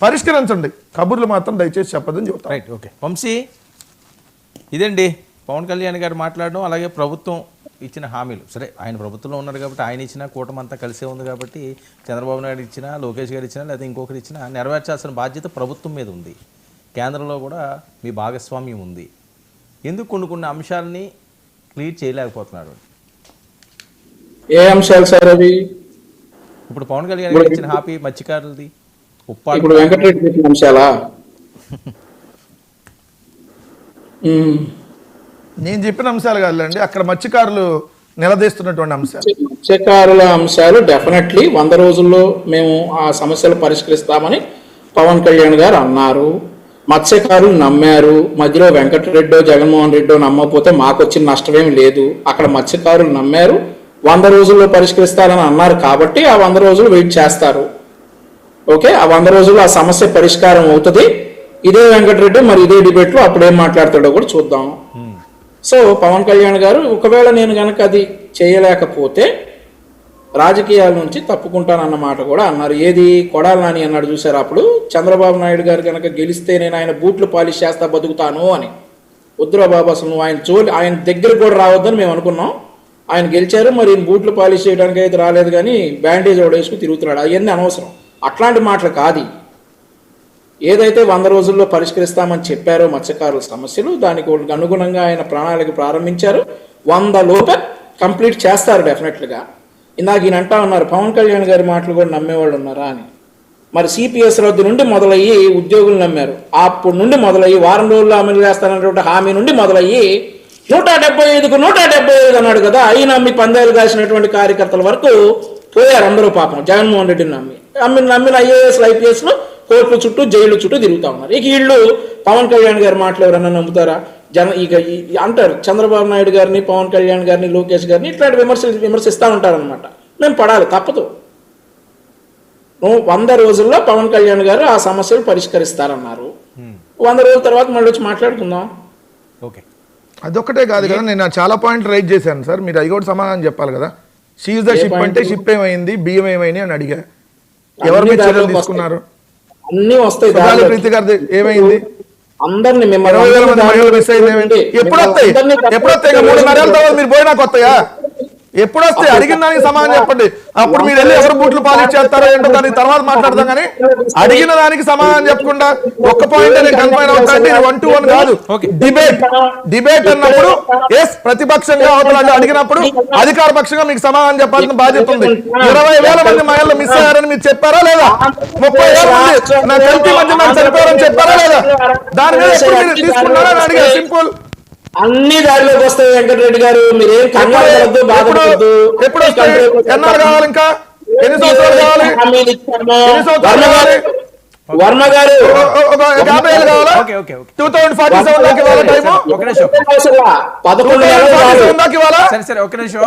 పరిష్కరించండి, కబుర్లు మాత్రం దయచేసి చెప్పదని చెప్తాను. Right, okay. వంశీ, ఇదండి పవన్ కళ్యాణ్ గారు మాట్లాడడం, అలాగే ప్రభుత్వం ఇచ్చిన హామీలు. సరే, ఆయన ప్రభుత్వంలో ఉన్నారు కాబట్టి ఆయన ఇచ్చిన కూటమి అంతా కలిసే ఉంది కాబట్టి చంద్రబాబు నాయుడు ఇచ్చినా, లోకేష్ గారు ఇచ్చినా, లేదా ఇంకొకరు ఇచ్చినా నెరవేర్చాల్సిన బాధ్యత ప్రభుత్వం మీద ఉంది. కేంద్రంలో కూడా మీ భాగస్వామ్యం ఉంది. ఎందుకు కొన్ని అంశాలని క్లియర్ చేయలేకపోతున్నాడు? ఏ అంశాలు సార్ అవి? ఇప్పుడు పవన్ కళ్యాణ్ గారు ఇచ్చిన హామీ మత్స్యకారులది, ఇప్పుడు వెంకటరెడ్డి చెప్పిన అంశాలా? నేను చెప్పిన అంశాలు కాదులేండి, అక్కడ మత్స్యకారులు నిలదీస్తున్నటువంటి అంశాలు. మత్స్యకారుల అంశాలు డెఫినెట్లీ 100 రోజుల్లో మేము ఆ సమస్యలు పరిష్కరిస్తామని పవన్ కళ్యాణ్ గారు అన్నారు. మత్స్యకారులు నమ్మారు. మధ్యలో వెంకటరెడ్డో జగన్మోహన్ రెడ్డో నమ్మకపోతే మాకు వచ్చిన నష్టమేమి లేదు. అక్కడ మత్స్యకారులు నమ్మారు, 100 రోజుల్లో పరిష్కరిస్తారని అన్నారు కాబట్టి ఆ 100 రోజులు వెయిట్ చేస్తారు. ఓకే, ఆ 100 రోజుల్లో ఆ సమస్య పరిష్కారం అవుతుంది. ఇదే వెంకటరెడ్డి మరి ఇదే డిబేట్లో అప్పుడు ఏం మాట్లాడతాడో కూడా చూద్దాం. సో పవన్ కళ్యాణ్ గారు ఒకవేళ నేను కనుక అది చేయలేకపోతే రాజకీయాల నుంచి తప్పుకుంటానన్న మాట కూడా అన్నారు. ఏది కొడాలి నాని అన్నాడు చూసారు, అప్పుడు చంద్రబాబు నాయుడు గారు కనుక గెలిస్తే నేను ఆయన బూట్లు పాలిష్ చేస్తా బతుకుతాను అని. వద్దురా బాబు, అసలు నువ్వు ఆయన దగ్గర కూడా రావద్దని మేము అనుకున్నాం. ఆయన గెలిచారు, మరి బూట్లు పాలిష్ చేయడానికి అయితే రాలేదు, కానీ బ్యాండేజ్ ఓడేసుకుని తిరుగుతున్నాడు. అవన్నీ అనవసరం, అట్లాంటి మాటలు కాదు. ఏదైతే 100 రోజుల్లో పరిష్కరిస్తామని చెప్పారో మత్స్యకారుల సమస్యలు, దానికి అనుగుణంగా ఆయన ప్రణాళిక ప్రారంభించారు. 100 లోపే కంప్లీట్ చేస్తారు డెఫినెట్లుగా. ఇందాక ఈయన అంటా ఉన్నారు పవన్ కళ్యాణ్ గారి మాటలు కూడా నమ్మేవాళ్ళు ఉన్నారా అని. మరి సిపిఎస్ రద్దు నుండి మొదలయ్యి ఉద్యోగులు నమ్మారు, అప్పుడు నుండి మొదలయ్యి వారం రోజుల్లో అమలు చేస్తానటువంటి హామీ నుండి మొదలయ్యి 175కు 175 అన్నాడు కదా, అయి నమ్మి పందేలు కాసినటువంటి కార్యకర్తల వరకు పోయారు అందరూ. పాపం జగన్మోహన్ రెడ్డిని నమ్మిన ఐఏఎస్లు ఐపీఎస్లు కోర్టుల చుట్టూ జైలు చుట్టూ తిరుగుతా ఉన్నారు. ఇక వీళ్ళు పవన్ కళ్యాణ్ గారి మాటలు ఎవరన్నా నమ్ముతారా? ఇక అంటారు చంద్రబాబు నాయుడు గారిని, పవన్ కళ్యాణ్ గారిని, లోకేష్ గారిని ఇట్లాంటి విమర్శిస్తూ ఉంటారనమాట. మేము పడాలి, తప్పదు. 100 రోజుల్లో పవన్ కళ్యాణ్ గారు ఆ సమస్యలు పరిష్కరిస్తారన్నారు. 100 రోజుల తర్వాత మళ్ళీ వచ్చి మాట్లాడుకుందాం. ఓకే, అదొక్కటే కాదు కదా, నేను చాలా పాయింట్ రైట్ చేశాను సార్, మీరు అవి కూడా సమాధానం చెప్పాలి కదా. సీజ్ ద షిప్ అంటే షిప్ ఏమైంది, బియ్యం ఏమైంది అని అడిగా. ఎవరు మీద చర్యలు తీసుకున్నారు? అన్ని వస్తాయి. ప్రీతి గారి ఏమైంది? అందరినీ ఎప్పుడు వస్తాయి? 3 నెలల తర్వాత మీరు పోయినా కొత్తయా? ఎప్పుడు వస్తాయి? అడిగిన దానికి సమాధానం చెప్పండి. అప్పుడు మీరు వెళ్ళి ఎవరు బూట్లు పాలిష్ చేస్తారో ఏంటో దానికి తర్వాత మాట్లాడదాం. కానీ అడిగిన దానికి సమాధానం చెప్పకుండా ఒక్క పాయింట్ నేను కన్ఫైన్ అవుతాండి. 1 to 1 కాదు, డిబేట్ అన్నప్పుడు ఎస్ ప్రతిపక్షంగా అవతల అడిగినప్పుడు అధికార పక్షంగా మీకు సమాధానం చెప్పాల్సిన బాధ్యత ఉంది. 20,000 మంది మహిళలు మిస్ అయ్యారని మీరు చెప్పారా లేదా? 30,000 మంది నా కల్తీ మధ్య నాకు చనిపోయారని చెప్పారా లేదా? దాని మీద ఎప్పుడు మీరు తీసుకున్నారా అని అడిగా. సింపుల్. అన్ని దారిలోకి వస్తాయి వెంకటరెడ్డి గారు, మీరేం కంగారు పడద్దు, బాధపడద్దు. ఎప్పుడు వస్తాయి? ఎన్నాళ్ళు కావాలి? ఇంకా ఎన్ని సంవత్సరాలు కావాలి? వర్మ గారు 50 ఏళ్ళు కావాలా? 2047 దాకా ఇవ్వాలా టైము? 11 దాకా ఇవ్వాలా? సరే, ఒక నిమిషం.